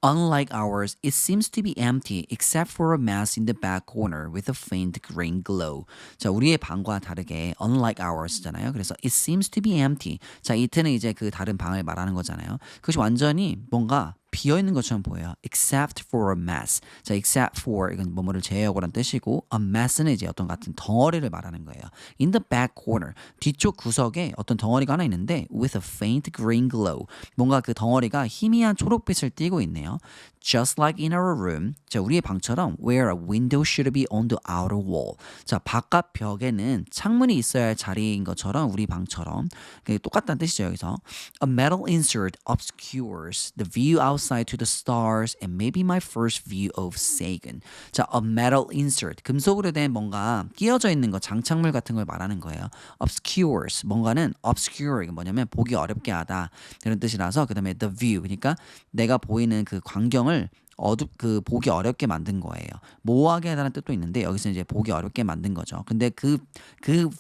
Unlike ours, it seems to be empty except for a mess in the back corner with a faint green glow. 자, 우리의 방과 다르게 unlike ours잖아요. 그래서 it seems to be empty. 자, it는 이제 그 다른 방을 말하는 거잖아요. 그것이 완전히 뭔가 비어 있는 것처럼 보여요. Except for a mess. 자, except for 이건 뭐뭐를 제외하고란 뜻이고, a mess는 이제 어떤 같은 덩어리를 말하는 거예요. In the back corner, 뒤쪽 구석에 어떤 덩어리가 하나 있는데, with a faint green glow. 뭔가 그 덩어리가 희미한 초록빛을 띠고 있네요. Just like in our room. 자, 우리의 방처럼 where a window should be on the outer wall. 자, 바깥 벽에는 창문이 있어야 할 자리인 것처럼 우리 방처럼 똑같다는 뜻이죠. 여기서 a metal insert obscures the view outside to the stars and maybe my first view of Sagan. 자, a metal insert 금속으로 된 뭔가 끼어져 있는 거 장착물 같은 걸 말하는 거예요. obscures 뭔가는 obscure 이게 뭐냐면 보기 어렵게 하다 이런 뜻이라서 그 다음에 the view 그러니까 내가 보이는 그 광경을 그 보기 어렵게 만든 거예요. 모호하게 하다는 뜻도 있는데 여기서 이제 보기 어렵게 만든 거죠. 근데 그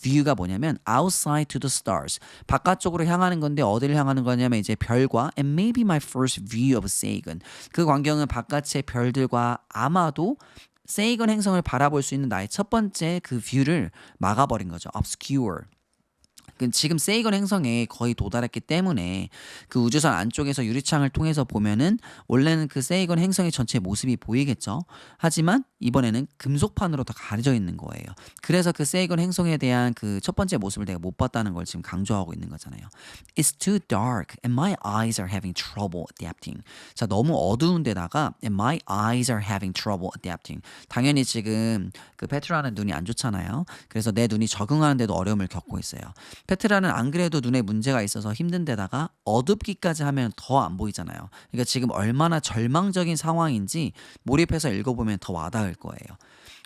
view가 뭐냐면 outside to the stars 바깥쪽으로 향하는 건데 어디를 향하는 거냐면 이제 별과 and maybe my first view of Sagan 그 광경은 바깥의 별들과 아마도 세이건 행성을 바라볼 수 있는 나의 첫 번째 그 뷰를 막아버린 거죠. obscure. 지금 세이건 행성에 거의 도달했기 때문에 그 우주선 안쪽에서 유리창을 통해서 보면은 원래는 그 세이건 행성의 전체 모습이 보이겠죠. 하지만 이번에는 금속판으로 다 가려져 있는 거예요. 그래서 그 세이건 행성에 대한 그 첫 번째 모습을 내가 못 봤다는 걸 지금 강조하고 있는 거잖아요. It's too dark and my eyes are having trouble adapting. 자, 너무 어두운 데다가 and my eyes are having trouble adapting. 당연히 지금 그 페트라는 눈이 안 좋잖아요. 그래서 내 눈이 적응하는데도 어려움을 겪고 있어요. 페트라는 안 그래도 눈에 문제가 있어서 힘든 데다가 어둡기까지 하면 더 안 보이잖아요. 그러니까 지금 얼마나 절망적인 상황인지 몰입해서 읽어보면 더 와닿을 거예요.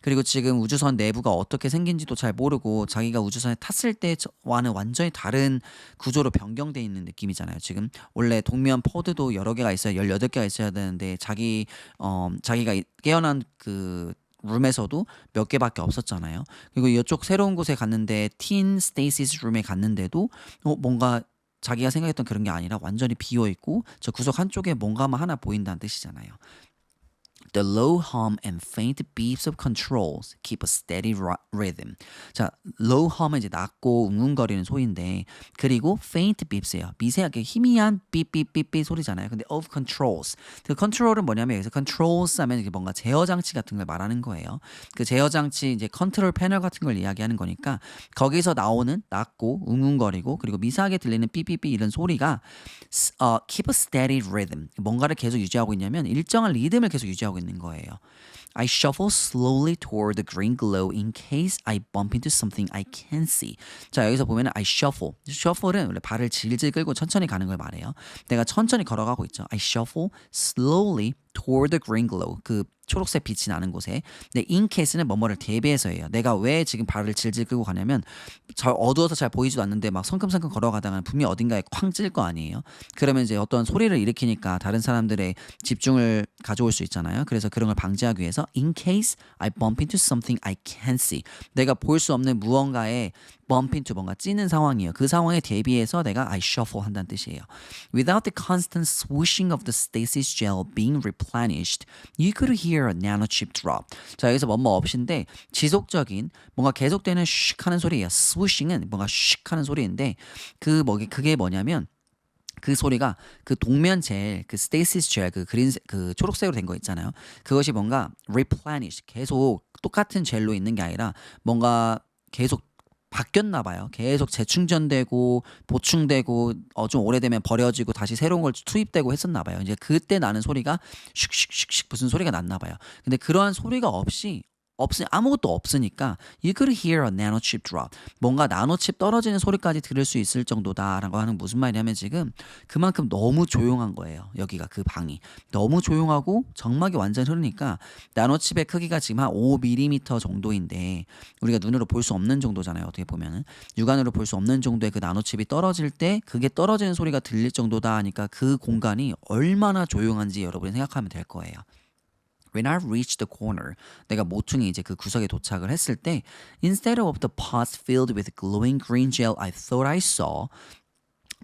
그리고 지금 우주선 내부가 어떻게 생긴지도 잘 모르고 자기가 우주선에 탔을 때와는 완전히 다른 구조로 변경돼 있는 느낌이잖아요. 지금 원래 동면 포드도 여러 개가 있어야 18개가 있어야 되는데 자기가 깨어난 그 룸에서도 몇 개밖에 없었잖아요. 그리고 이쪽 새로운 곳에 갔는데 틴 스테이시스 룸에 갔는데도 뭔가 자기가 생각했던 그런 게 아니라 완전히 비어 있고 저 구석 한쪽에 뭔가만 하나 보인다는 뜻이잖아요. The low hum and faint beeps of controls keep a steady rhythm. 자, low hum은 이제 낮고 웅웅거리는 소리인데 그리고 faint beeps예요. 미세하게 희미한 삐삐삐삐 소리잖아요. 근데 of controls. 그 컨트롤은 뭐냐면 여기서 controls 하면 이게 뭔가 제어 장치 같은 걸 말하는 거예요. 그 제어 장치 이제 컨트롤 패널 같은 걸 이야기하는 거니까 거기서 나오는 낮고 웅웅거리고 그리고 미세하게 들리는 삐삐삐 이런 소리가 keep a steady rhythm. 뭔가를 계속 유지하고 있냐면 일정한 리듬을 계속 유지하고 있는 거예요. I shuffle slowly toward the green glow in case I bump into something I can't see. 자, 여기서 보면 I shuffle. shuffle은 원래 발을 질질 끌고 천천히 가는 걸 말해요. 내가 천천히 걸어가고 있죠. I shuffle slowly toward the green glow. 그 초록색 빛이 나는 곳에. 근데 in case는 뭐뭐를 대비해서예요. 내가 왜 지금 발을 질질 끌고 가냐면 어두워서 잘 보이지도 않는데 막 성큼성큼 걸어가다가 분명히 어딘가에 쾅 찔 거 아니에요. 그러면 이제 어떤 소리를 일으키니까 다른 사람들의 집중을 가져올 수 있잖아요. 그래서 그런 걸 방지하기 위해서 in case I bump into something I can't see. 내가 볼 수 없는 무언가에 bump into 뭔가 찌는 상황이에요. 그 상황에 대비해서 내가 I shuffle 한다는 뜻이에요. Without the constant swooshing of the stasis gel being replenished, you could hear a nanochip drop. 자, 여기서 뭐뭐 없이인데 지속적인 뭔가 계속되는 슉 하는 소리예요. swooshing은 뭔가 슉 하는 소리인데 그게 뭐냐면 그 소리가 그 동면 젤, 그 스테이시스 젤, 그 초록색으로 된 거 있잖아요. 그것이 뭔가 replenish, 계속 똑같은 젤로 있는 게 아니라 뭔가 계속 바뀌었나 봐요. 계속 재충전되고 보충되고 좀 오래되면 버려지고 다시 새로운 걸 투입되고 했었나 봐요. 이제 그때 나는 소리가 슉슉슉슉 무슨 소리가 났나 봐요. 근데 그러한 소리가 아무것도 없으니까 you could hear a nanochip drop. 뭔가 나노칩 떨어지는 소리까지 들을 수 있을 정도다라고 하는 무슨 말이냐면 지금 그만큼 너무 조용한 거예요. 여기가 그 방이 너무 조용하고 정막이 완전 흐르니까 나노칩의 크기가 지금 한 5mm 정도인데 우리가 눈으로 볼 수 없는 정도잖아요. 어떻게 보면은 육안으로 볼 수 없는 정도의 그 나노칩이 떨어질 때 그게 떨어지는 소리가 들릴 정도다 하니까 그 공간이 얼마나 조용한지 여러분이 생각하면 될 거예요. When I reached the corner, 내가 모퉁이 이제 그 구석에 도착을 했을 때 instead of the pots filled with glowing green gel I thought I saw,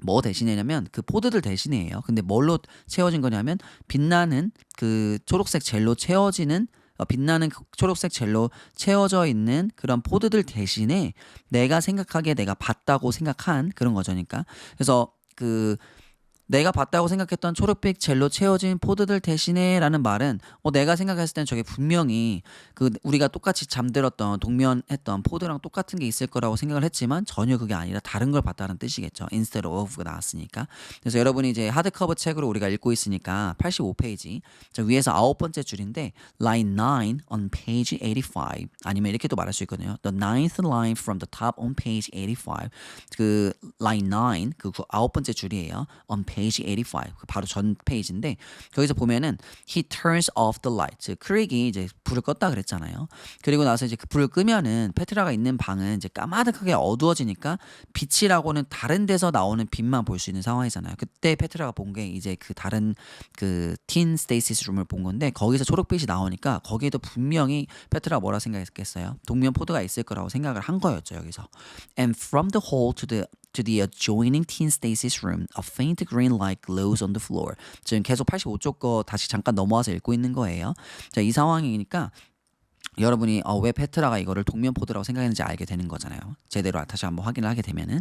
뭐 대신에냐면 그 포드들 대신이에요. 근데 뭘로 채워진 거냐면 빛나는 그 초록색 젤로 채워지는 빛나는 그 초록색 젤로 채워져 있는 그런 포드들 대신에 내가 생각하기에 내가 봤다고 생각한 그런 거죠. 그러니까 그래서 그 내가 봤다고 생각했던 초록빛 젤로 채워진 포드들 대신에 라는 말은 내가 생각했을 땐 저게 분명히 그 우리가 똑같이 잠들었던 동면했던 포드랑 똑같은 게 있을 거라고 생각을 했지만 전혀 그게 아니라 다른 걸 봤다는 뜻이겠죠. instead of가 나왔으니까. 그래서 여러분이 이제 하드커버 책으로 우리가 읽고 있으니까 85페이지 위에서 9번째 줄인데 line 9 on page 85 아니면 이렇게 또 말할 수 있거든요. The ninth line from the top on page 85 그 line 9 그 9번째 줄이에요. on page 85 바로 전 페이지인데 거기서 보면은 he turns off the light 즉 크릭이 이제 불을 껐다 그랬잖아요. 그리고 나서 이제 그 불을 끄면은 페트라가 있는 방은 이제 까마득하게 어두워지니까 빛이라고는 다른 데서 나오는 빛만 볼 수 있는 상황이잖아요. 그때 페트라가 본 게 이제 그 다른 그 틴 스테이시스 룸을 본 건데 거기서 초록빛이 나오니까 거기에도 분명히 페트라가 뭐라 생각했겠어요? 동면 포드가 있을 거라고 생각을 한 거였죠 여기서. And from the hall to the adjoining teen stasis room, a faint green light glows on the floor. 지금 계속 85쪽 거 다시 잠깐 넘어와서 읽고 있는 거예요. 자, 이 상황이니까 여러분이 왜 페트라가 이거를 동면 포드라고 생각했는지 알게 되는 거잖아요. 제대로 다시 한번 확인을 하게 되면은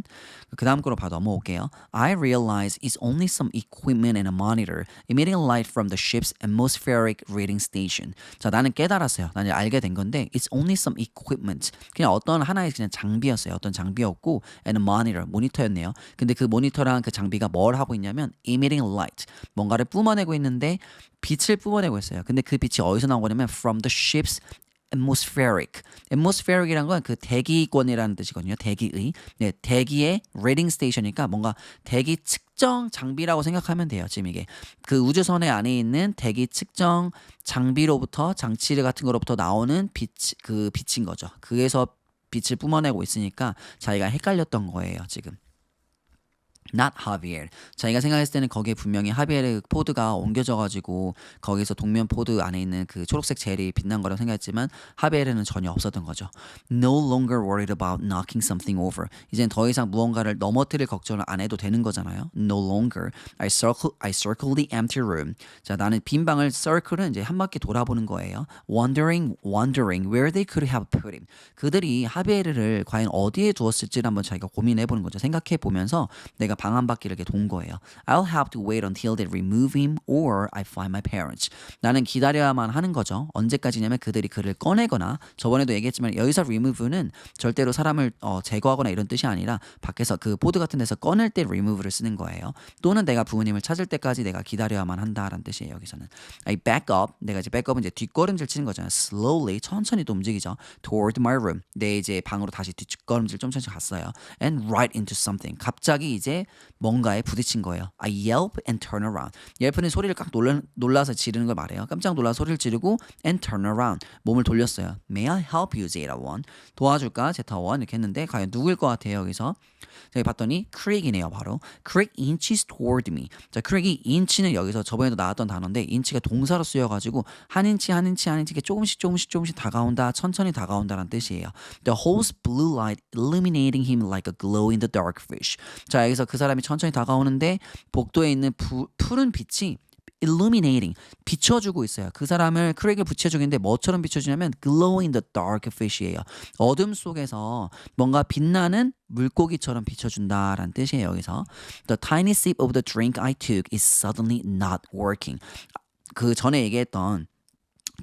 그 다음 거로 바로 넘어올게요. I realize it's only some equipment and a monitor emitting light from the ship's atmospheric reading station. 자, 나는 깨달았어요. 나는 알게 된 건데 it's only some equipment. 그냥 어떤 하나의 그냥 장비였어요. 어떤 장비였고 and a monitor, 모니터였네요. 근데 그 모니터랑 그 장비가 뭘 하고 있냐면 emitting light, 뭔가를 뿜어내고 있는데 빛을 뿜어내고 있어요. 근데 그 빛이 어디서 나온 거냐면 from the ship's atmospheric. atmospheric이란 건 그 대기권이라는 뜻이거든요. 대기의. 네, 대기의 reading station이니까 뭔가 대기 측정 장비라고 생각하면 돼요. 지금 이게 그 우주선의 안에 있는 대기 측정 장비로부터 장치 같은 거로부터 나오는 그 빛인 거죠. 그에서 빛을 뿜어내고 있으니까 자기가 헷갈렸던 거예요. 지금. Not Javier. 자기가 생각했을 때는 거기에 분명히 하비에르 포드가 옮겨져가지고 거기서 동면 포드 안에 있는 그 초록색 젤이 빛난 거라고 생각했지만 하비에르는 전혀 없었던 거죠. No longer worried about knocking something over. 이젠 더 이상 무언가를 넘어뜨릴 걱정을 안 해도 되는 거잖아요. No longer. I circle the empty room. 자, 나는 빈 방을 circle은 이제 한 바퀴 돌아보는 거예요. Wondering where they could have put him. 그들이 하비에르를 과연 어디에 두었을지를 한번 자기가 고민해 보는 거죠. 생각해 보면서 내가 방 한 바퀴를 이렇게 돈 거예요. I'll have to wait until they remove him or I find my parents. 나는 기다려야만 하는 거죠. 언제까지냐면 그들이 그를 꺼내거나 저번에도 얘기했지만 여기서 remove는 절대로 사람을 제거하거나 이런 뜻이 아니라 밖에서 그 보드 같은 데서 꺼낼 때 remove를 쓰는 거예요. 또는 내가 부모님을 찾을 때까지 내가 기다려야만 한다라는 뜻이에요. 여기서는 I back up. 내가 이제 backup은 이제 뒷걸음질 치는 거잖아요. Slowly 천천히 또 움직이죠. Toward my room. 내 이제 방으로 다시 뒷걸음질 좀 천천히 갔어요. And right into something. 갑자기 이제 뭔가에 부딪힌 거예요. I yelp and turn around. 옐프는 소리를 깍 놀라서 지르는 걸 말해요. 깜짝 놀라서 소리를 지르고 and turn around. 몸을 돌렸어요. May I help you, Zeta 1? 도와줄까? 제타 1 이렇게 했는데 과연 누구일 것 같아요? 여기서 저기 봤더니 크릭이네요. 바로 크릭 inches toward me. 자, 크릭이 inch는 여기서 저번에도 나왔던 단어인데 inch가 동사로 쓰여가지고 한 인치 이렇게 조금씩 다가온다, 천천히 다가온다는 뜻이에요. The host blue light illuminating him like a glow in the dark fish. 자, 여기서 그 사람이 천천히 다가오는데 복도에 있는 푸른 빛이 illuminating 비춰주고 있어요. 그 사람을 크랙을 붙여주고 있는데 뭐처럼 비춰주냐면 glow in the dark fish예요. 어둠 속에서 뭔가 빛나는 물고기처럼 비춰준다라는 뜻이에요. 여기서 The tiny sip of the drink I took is suddenly not working. 그 전에 얘기했던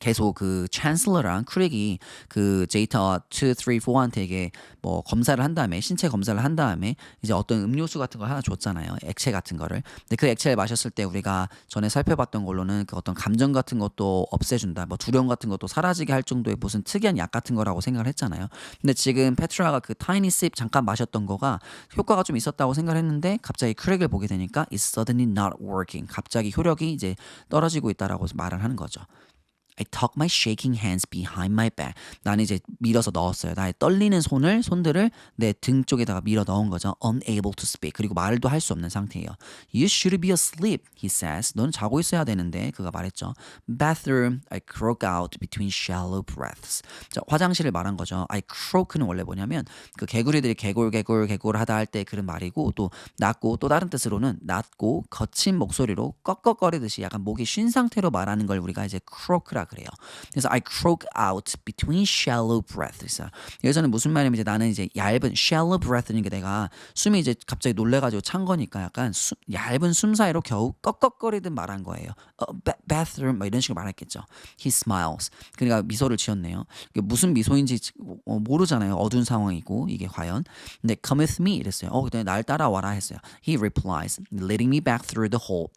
계속 그 챈슬러랑 크릭이 그 제이터 2, 3, 4한테 이게 뭐 검사를 한 다음에 신체 검사를 한 다음에 이제 어떤 음료수 같은 걸 하나 줬잖아요. 액체 같은 거를. 근데 그 액체를 마셨을 때 우리가 전에 살펴봤던 걸로는 그 어떤 감정 같은 것도 없애준다. 뭐 두려움 같은 것도 사라지게 할 정도의 무슨 특이한 약 같은 거라고 생각을 했잖아요. 근데 지금 페트라가 그 타이니 씹 잠깐 마셨던 거가 효과가 좀 있었다고 생각을 했는데 갑자기 크릭을 보게 되니까 it's suddenly not working. 갑자기 효력이 이제 떨어지고 있다라고 말을 하는 거죠. I tuck my shaking hands behind my back. 나는 이제 밀어서 넣었어요. 나의 떨리는 손들을 내 등 쪽에다가 밀어 넣은 거죠. Unable to speak. 그리고 말도 할 수 없는 상태예요. You should be asleep, he says. 넌 자고 있어야 되는데 그가 말했죠. Bathroom, I croak out between shallow breaths. 자, 화장실을 말한 거죠. I croak는 원래 뭐냐면 그 개구리들이 개굴 하다 할 때 그런 말이고 또 낮고 또 다른 뜻으로는 낮고 거친 목소리로 꺽꺽거리듯이 약간 목이 쉰 상태로 말하는 걸 우리가 이제 croak라 그래요. 그래서 I croak out between shallow breaths. 여기서는 무슨 말이냐면 이제 나는 이제 얇은 shallow breath는 게 내가 숨이 이제 갑자기 놀래가지고 찬 거니까 약간 얇은 숨 사이로 겨우 꺽꺽거리듯 말한 거예요. Bathroom 뭐 이런 식으로 말했겠죠. He smiles. 그러니까 미소를 지었네요. 이게 무슨 미소인지 모르잖아요. 어두운 상황이고 이게 과연. 근데 come with me 이랬어요. 근데 날 따라와라 했어요. He replies, leading me back through the hole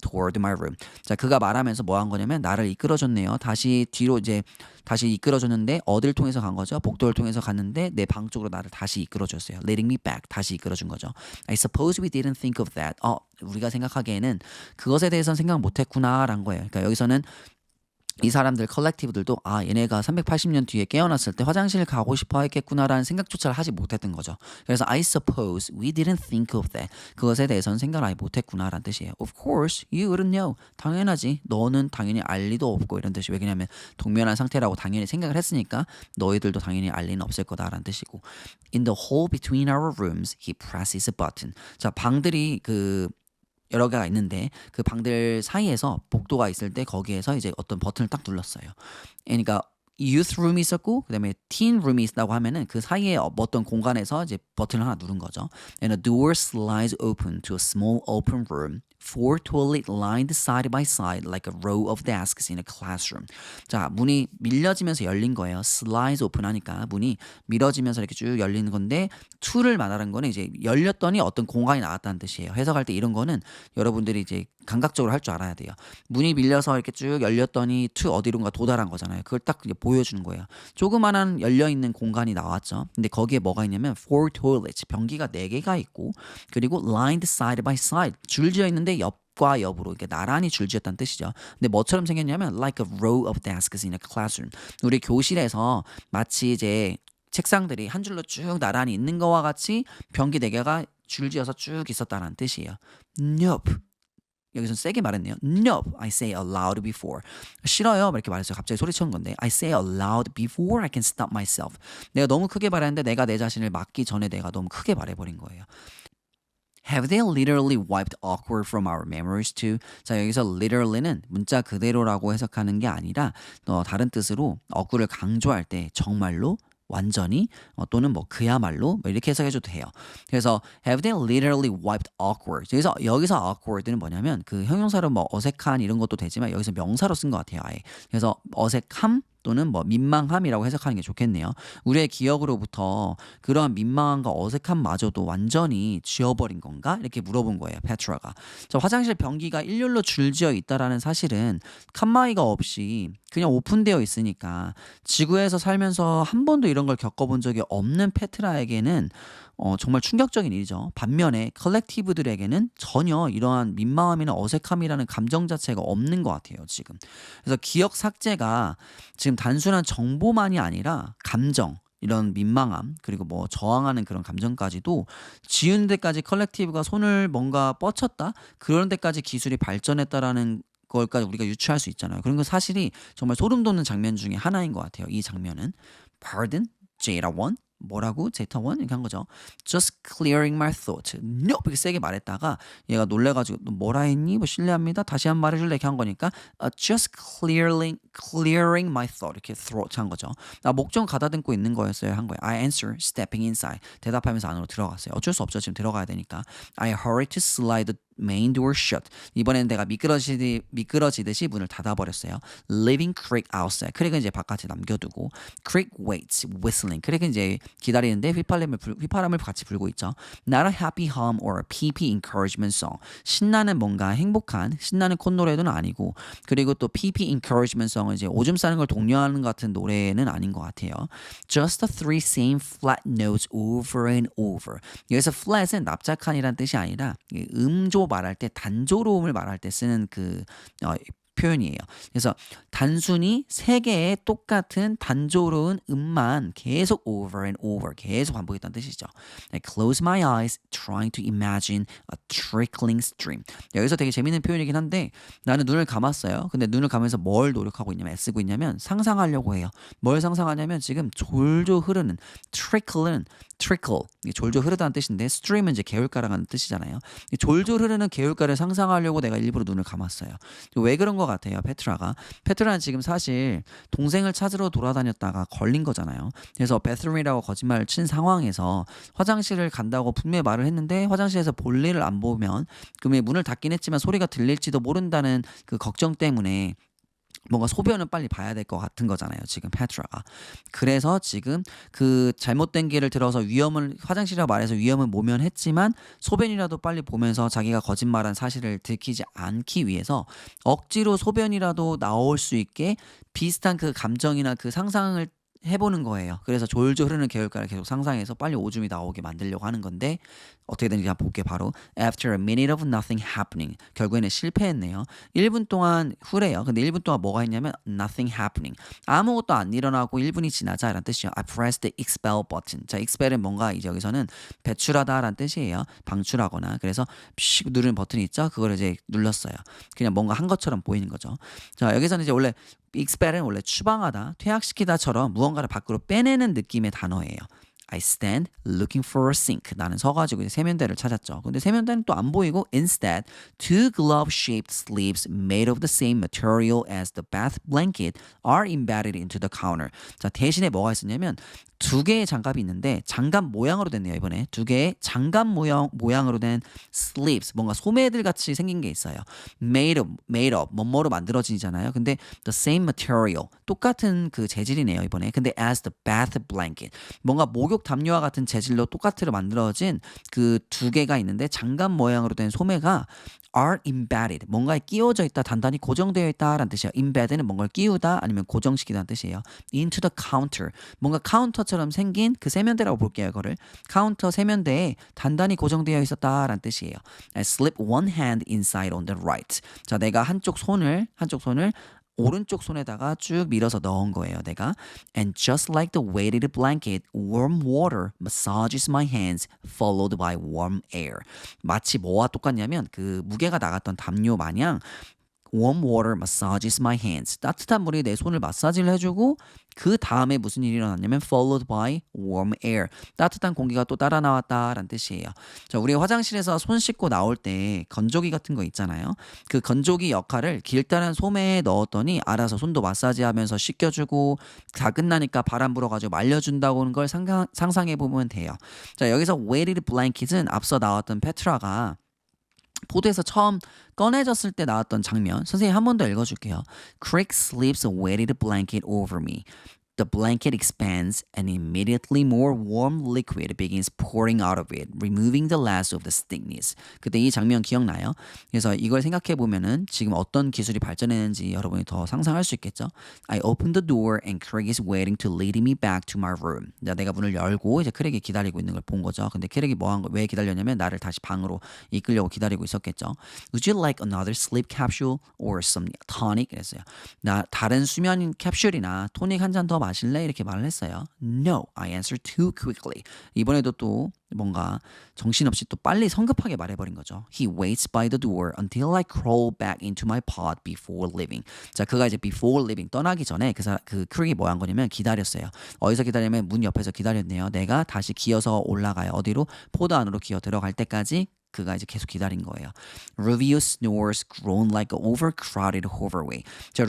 toward my room. 자, 그가 말하면서 뭐 한 거냐면 나를 이끌어줬네요. 다시 뒤로 이제 다시 이끌어줬는데 어딜 통해서 간 거죠? 복도를 통해서 갔는데 내 방 쪽으로 나를 다시 이끌어줬어요. Leading me back. 다시 이끌어준 거죠. I suppose we didn't think of that. 우리가 생각하기에는 그것에 대해서는 생각 못했구나라는 거예요. 그러니까 여기서는 이 사람들 컬렉티브들도 얘네가 380년 뒤에 깨어났을 때 화장실 가고 싶어 했겠구나라는 생각조차 하지 못했던 거죠. 그래서 I suppose we didn't think of that. 그것에 대해서는 생각을 아예 못했구나라는 뜻이에요. Of course you wouldn't know. 당연하지. 너는 당연히 알 리도 없고 이런 뜻이 왜냐하면 동면한 상태라고 당연히 생각을 했으니까 너희들도 당연히 알 리는 없을 거다라는 뜻이고 In the hole between our rooms he presses a button. 자, 방들이 여러 개가 있는데 그 방들 사이에서 복도가 있을 때 거기에서 이제 어떤 버튼을 딱 눌렀어요. 그러니까 youth 룸이 있었고 그다음에 teen 룸이 있다고 하면은 그 사이에 어떤 공간에서 이제 버튼을 하나 누른 거죠. And a door slides open to a small open room. Four toilets lined side by side like a row of desks in a classroom. 자, 문이 밀려지면서 열린 거예요. Slides open 하니까 문이 밀어지면서 이렇게 쭉 열리는 건데 to를 말하는 거는 이제 열렸더니 어떤 공간이 나왔다는 뜻이에요. 해석할 때 이런 거는 여러분들이 이제 감각적으로 할 줄 알아야 돼요. 문이 밀려서 이렇게 쭉 열렸더니 to 어디론가 도달한 거잖아요. 그걸 딱 이제 보여주는 거예요. 조그만한 열려있는 공간이 나왔죠. 근데 거기에 뭐가 있냐면 four toilets, 변기가 4개가 있고 그리고 lined side by side, 줄지어 있는데 옆과 옆으로 이렇게 나란히 줄지었다는 뜻이죠. 근데 뭐처럼 생겼냐면 like a row of desks in a classroom. 우리 교실에서 마치 이제 책상들이 한 줄로 쭉 나란히 있는 거와 같이 변기 4개가 줄지어서 쭉 있었다는 뜻이에요. Nope. 여기서 세게 말했네요. Nope, I say aloud before. 싫어요. 이렇게 말했어요. 갑자기 소리치는 건데 I say aloud before I can stop myself. 내가 너무 크게 말했는데 내가 내 자신을 막기 전에 내가 너무 크게 말해버린 거예요. Have they literally wiped awkward from our memories too? 자, 여기서 literally는 문자 그대로라고 해석하는 게 아니라 다른 뜻으로 awkward를 강조할 때 정말로 완전히 또는 뭐 그야말로 뭐 이렇게 해석해줘도 돼요. 그래서 have they literally wiped awkward. 그래서 여기서 awkward는 뭐냐면 그 형용사로 뭐 어색한 이런 것도 되지만 여기서 명사로 쓴 것 같아요. 아예. 그래서 어색함 또는 뭐 민망함이라고 해석하는 게 좋겠네요. 우리의 기억으로부터 그러한 민망함과 어색함마저도 완전히 지워버린 건가? 이렇게 물어본 거예요. 페트라가. 자, 화장실 변기가 일렬로 줄지어 있다라는 사실은 칸막이가 없이 그냥 오픈되어 있으니까 지구에서 살면서 한 번도 이런 걸 겪어본 적이 없는 페트라에게는 정말 충격적인 일이죠. 반면에 컬렉티브들에게는 전혀 이러한 민망함이나 어색함이라는 감정 자체가 없는 것 같아요. 지금. 그래서 기억 삭제가 지금 단순한 정보만이 아니라 감정, 이런 민망함 그리고 뭐 저항하는 그런 감정까지도 지운 데까지 컬렉티브가 손을 뭔가 뻗쳤다? 그런 데까지 기술이 발전했다라는 걸까지 우리가 유추할 수 있잖아요. 그런 거 사실이 정말 소름 돋는 장면 중에 하나인 것 같아요. 이 장면은. Pardon? Jada one? 뭐라고? 제타 원? 이렇게 한 거죠. Just clearing my throat. No! 이렇게 세게 말했다가 얘가 놀래가지고 너 뭐라 했니? 뭐 실례합니다. 다시 한 번 말해줄래? 이렇게 한 거니까 just clearing my throat. 이렇게 throat 한 거죠. 나 목 좀 가다듬고 있는 거였어요. 한 거예요. I answer stepping inside. 대답하면서 안으로 들어갔어요. 어쩔 수 없죠. 지금 들어가야 되니까. I hurry to slide the main door shut. 이번에는 내가 미끄러지듯이 문을 닫아버렸어요. Leaving Crick outside. 크릭은 이제 바깥에 남겨두고 Crick waits, whistling. 크릭은 이제 기다리는데 휘파람을 같이 불고 있죠. Not a happy hum or a PP encouragement song. 신나는 뭔가 행복한 신나는 콧노래도 아니고 그리고 또 PP encouragement song은 이제 오줌 싸는 걸 독려하는 것 같은 노래는 아닌 것 같아요. Just the three same flat notes over and over. 여기서 flat은 납작한이라는 뜻이 아니라 음조 말할 때 단조로움을 말할 때 쓰는 그 표현이에요. 그래서 단순히 세 개의 똑같은 단조로운 음만 계속 over and over 계속 반복했다는 뜻이죠. I close my eyes trying to imagine a trickling stream. 여기서 되게 재밌는 표현이긴 한데 나는 눈을 감았어요. 근데 눈을 감으면서 뭘 노력하고 있냐면 애쓰고 있냐면 상상하려고 해요. 뭘 상상하냐면 지금 졸졸 흐르는 trickle 이게 졸졸 흐르다는 뜻인데 stream은 이제 개울가라는 뜻이잖아요. 이 졸졸 흐르는 개울가를 상상하려고 내가 일부러 눈을 감았어요. 왜 그런 것 같아요, 페트라가? 페트라는 지금 사실 동생을 찾으러 돌아다녔다가 걸린 거잖아요. 그래서 베스룸이라고 거짓말을 친 상황에서 화장실을 간다고 분명히 말을 했는데 화장실에서 볼일을 안 보면 그러면 문을 닫긴 했지만 소리가 들릴지도 모른다는 그 걱정 때문에 뭔가 소변을 빨리 봐야 될 것 같은 거잖아요. 지금 페트라가. 그래서 지금 그 잘못된 길을 들어서 위험을 화장실이라고 말해서 위험을 모면했지만 소변이라도 빨리 보면서 자기가 거짓말한 사실을 들키지 않기 위해서 억지로 소변이라도 나올 수 있게 비슷한 그 감정이나 그 상상을 해보는 거예요. 그래서 졸졸 흐르는 개울가를 계속 상상해서 빨리 오줌이 나오게 만들려고 하는 건데 어떻게 되는지 한번 볼게요. 바로 After a minute of nothing happening. 결국에는 실패했네요. 1분 동안 후래요. 근데 1분 동안 뭐가 있냐면 nothing happening. 아무것도 안 일어나고 1분이 지나자 라는 뜻이에요. I pressed the expel button. 자, expel은 뭔가 이제 여기서는 배출하다 라는 뜻이에요. 방출하거나. 그래서 씩 누르는 버튼이 있죠. 그걸 이제 눌렀어요. 그냥 뭔가 한 것처럼 보이는 거죠. 자, 여기서는 이제 원래 expel은 원래 추방하다, 퇴학시키다처럼 무언가를 밖으로 빼내는 느낌의 단어예요. I stand looking for a sink. 나는 서가지고 이제 세면대를 찾았죠. 근데 세면대는 또 안 보이고 instead two glove-shaped sleeves made of the same material as the bath blanket are embedded into the counter. 자, 대신에 뭐가 있었냐면 두 개의 장갑이 있는데 장갑 모양으로 됐네요. 이번에 두 개의 장갑 모양으로 된 sleeves, 뭔가 소매들 같이 생긴 게 있어요. made of 뭐뭐로 만들어지잖아요. 근데 the same material, 똑같은 그 재질이네요. 이번에. 근데 as the bath blanket, 뭔가 목욕 담요와 같은 재질로 똑같이로 만들어진 그 두 개가 있는데 장갑 모양으로 된 소매가 are embedded, 뭔가에 끼워져 있다, 단단히 고정되어 있다라는 뜻이에요. embedd는 뭔가를 끼우다 아니면 고정시키다는 뜻이에요. into the counter, 뭔가 카운터처럼 생긴 그 세면대라고 볼게요. 이거를 카운터 세면대에 단단히 고정되어 있었다라는 뜻이에요. I slip one hand inside on the right. 자, 내가 한쪽 손을 오른쪽 손에다가 쭉 밀어서 넣은 거예요. 내가 and just like the weighted blanket, warm water massages my hands, followed by warm air. 마치 뭐와 똑같냐면 그 무게가 나갔던 담요 마냥 warm water massages my hands. 따뜻한 물이 내 손을 마사지를 해주고 그 다음에 무슨 일이 일어났냐면 followed by warm air. 따뜻한 공기가 또 따라 나왔다라는 뜻이에요. 자, 우리 화장실에서 손 씻고 나올 때 건조기 같은 거 있잖아요. 그 건조기 역할을 길다란 소매에 넣었더니 알아서 손도 마사지하면서 씻겨주고 다 끝나니까 바람 불어가지고 말려준다고는 걸 상상해 보면 돼요. 자, 여기서 weighted blanket은 앞서 나왔던 페트라가 포드에서 처음 꺼내졌을 때 나왔던 장면, 선생님 한 번 더 읽어줄게요. Crick slips a weighted blanket over me. The blanket expands and immediately more warm liquid begins pouring out of it, removing the last of the stickness. 그때 이 장면 기억나요? 그래서 이걸 생각해 보면은 지금 어떤 기술이 발전했는지 여러분이 더 상상할 수 있겠죠? I opened the door and Craig is waiting to lead me back to my room. 내가 문을 열고 이제 크랙이 기다리고 있는 걸 본 거죠. 근데 크랙이 왜 기다렸냐면 나를 다시 방으로 이끌려고 기다리고 있었겠죠. Would you like another sleep capsule or some tonic? 그랬어요. 나 다른 수면 캡슐이나 토닉 한 잔 더 마실래? 이렇게 말을 했어요. No, I answered too quickly. 이번에도 또 뭔가 정신없이 또 빨리 성급하게 말해버린 거죠. He waits by the door until I crawl back into my pod before leaving. 자, 그가 이제 before leaving 떠나기 전에 그 크릭이 뭐 한 거냐면 기다렸어요. 어디서 기다리냐면 문 옆에서 기다렸네요. 내가 다시 기어서 올라가요. 어디로? 포드 안으로 기어 들어갈 때까지 그가 이제 계속 기다린 거예요. Rubio snores groan like an overcrowded hoverway. 자,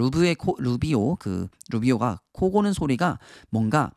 루비오가 코 고는 소리가 뭔가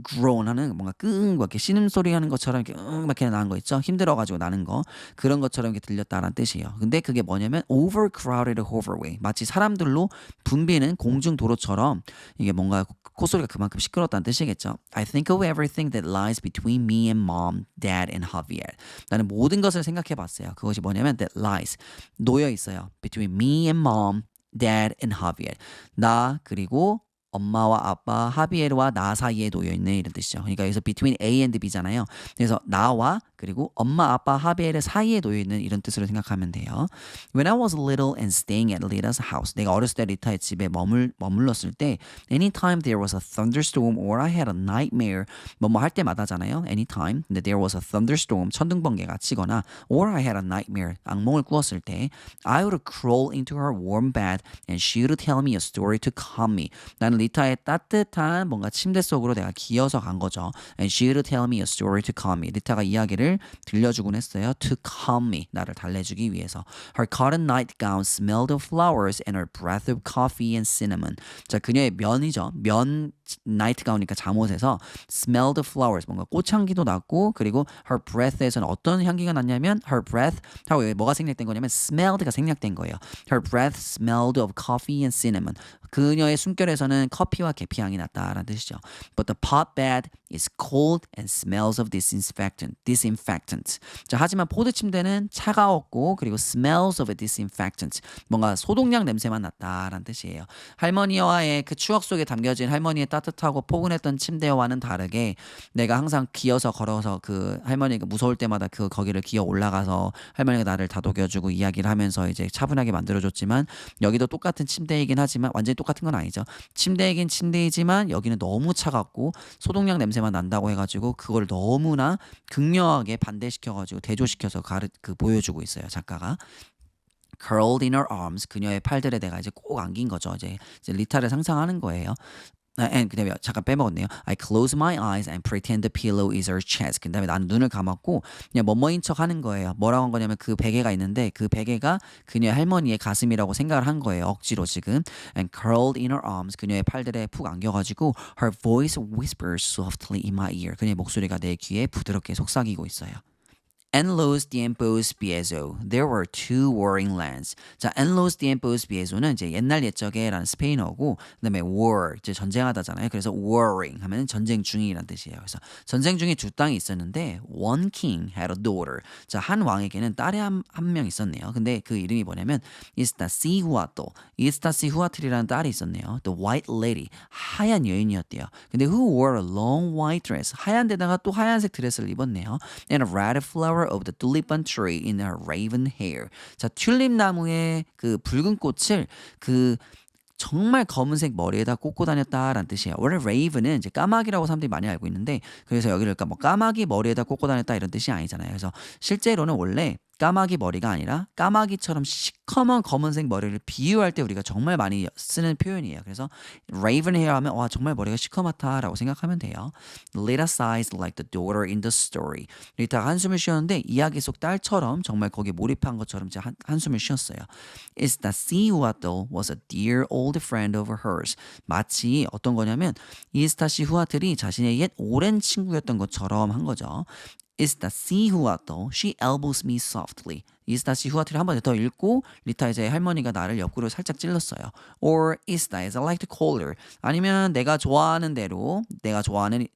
groan하는 뭔가 끙 이렇게 신음 소리 하는 것처럼 이렇게 이렇게 나는 거 있죠. 힘들어가지고 나는 거 그런 것처럼 이렇게 들렸다라는 뜻이에요. 근데 그게 뭐냐면 overcrowded hoverway. 마치 사람들로 붐비는 공중 도로처럼 이게 뭔가 콧소리가 그만큼 시끄럽다는 뜻이겠죠. I think of everything that lies between me and mom, dad, and Javier. 나는 모든 것을 생각해봤어요. 그것이 뭐냐면 that lies 놓여 있어요. Between me and mom, dad, and Javier. 나 그리고 엄마와 아빠, 하비에르와 나 사이에 놓여있는 이런 뜻이죠. 그러니까 여기서 between A and B잖아요. 그래서 나와 그리고 엄마 아빠 하벨의 사이에 놓여 있는 이런 뜻으로 생각하면 돼요. When I was little and staying at Rita's house. 내가 어렸을 때 리타의 집에 머물렀을 때 anytime there was a thunderstorm or I had a nightmare 뭐뭐 할 때마다잖아요. anytime. 근데 there was a thunderstorm 천둥번개가 치거나 or I had a nightmare 악몽을 꾸었을 때 I would crawl into her warm bed and she would tell me a story to calm me. 나는 리타의 따뜻한 뭔가 침대 속으로 내가 기어서 간 거죠. And she would tell me a story to calm me. 리타가 이야기를 들려주곤 했어요. To calm me. 나를 달래주기 위해서. Her cotton nightgown smelled of flowers and her breath of coffee and cinnamon. 자, 그녀의 면이죠. 면 나이트가운이니까 잠옷에서 smelled of flowers 뭔가 꽃향기도 났고 그리고 her breath에서는 어떤 향기가 났냐면 her breath 하고 여기 뭐가 생략된 거냐면 smelled가 생략된 거예요. Her breath smelled of coffee and cinnamon. 그녀의 숨결에서는 커피와 계피향이 났다라는 뜻이죠. But the pot bed is cold and smells of disinfectant. 자, 하지만 포드 침대는 차가웠고 그리고 smells of a disinfectant. 뭔가 소독약 냄새만 났다라는 뜻이에요. 할머니와의 그 추억 속에 담겨진 할머니의 따뜻하고 포근했던 침대와는 다르게 내가 항상 기어서 걸어서 그 할머니가 무서울 때마다 거기를 기어 올라가서 할머니가 나를 다독여주고 이야기를 하면서 이제 차분하게 만들어줬지만 여기도 똑같은 침대이긴 하지만 완전히 똑같은 건 아니죠. 침대이긴 침대이지만 여기는 너무 차갑고 소독약 냄새만 난다고 해가지고 그걸 너무나 극렬하게 반대시켜가지고 대조시켜서 보여주고 있어요. 작가가. curled in her arms 그녀의 팔들에 내가 이제 꼭 안긴 거죠. 이제 리타를 상상하는 거예요. and 그다음에 잠깐 빼먹었네요. I close my eyes and pretend the pillow is her chest. 그다음에 난 눈을 감았고 그냥 뭐뭐인 척 하는 거예요. 뭐라고 한 거냐면 그 베개가 있는데 그 베개가 그녀의 할머니의 가슴이라고 생각을 한 거예요. 억지로 지금. And curled in her arms 그녀의 팔들에 푹 안겨가지고 her voice whispers softly in my ear. 그녀의 목소리가 내 귀에 부드럽게 속삭이고 있어요. En los tiempos viejo, there were two warring lands. 자, en los tiempos viejo는 이제 옛날 옛적에라는 스페인어고, 그다음에 war 이제 전쟁하다잖아요. 그래서 warring 하면 전쟁 중이라는 뜻이에요. 그래서 전쟁 중에 두 땅이 있었는데 one king had a daughter. 자, 한 왕에게는 딸이 한 명 있었네요. 근데 그 이름이 뭐냐면 Iztaccíhuatl. Iztaccíhuatl이라는 딸이 있었네요. The white lady, 하얀 여인이었대요. 근데 who wore a long white dress. 하얀 데다가 또 하얀색 드레스를 입었네요. And a red flower of the tulipan tree in her raven hair. 자, 튤립 나무의 그 붉은 꽃을 그 정말 검은색 머리에다 꽂고 다녔다라는 뜻이에요. 원래 raven은 이제 까마귀라고 사람들이 많이 알고 있는데 그래서 여기를 뭐 까마귀 머리에다 꽂고 다녔다 이런 뜻이 아니잖아요. 그래서 실제로는 원래 까마귀 머리가 아니라 까마귀처럼 시커먼 검은색 머리를 비유할 때 우리가 정말 많이 쓰는 표현이에요. 그래서 raven hair 하면 와 정말 머리가 시커멓다라고 생각하면 돼요. Lita sighs like the daughter in the story. 리타가 한숨을 쉬었는데 이야기 속 딸처럼 정말 거기에 몰입한 것처럼 이제 한숨을 쉬었어요. Iztaccíhuatl was a dear old friend of hers. 마치 어떤 거냐면 이스타시후아틀이 자신의 옛 오랜 친구였던 것처럼 한 거죠. Iztaccíhuatl, she elbows me softly. 이스타시후아틀을 한 번 더 읽고 리타 이제 할머니가 나를 옆구리로 살짝 찔렀어요. Or Ista, as I like to call her. 아니면 내가 좋아하는 대로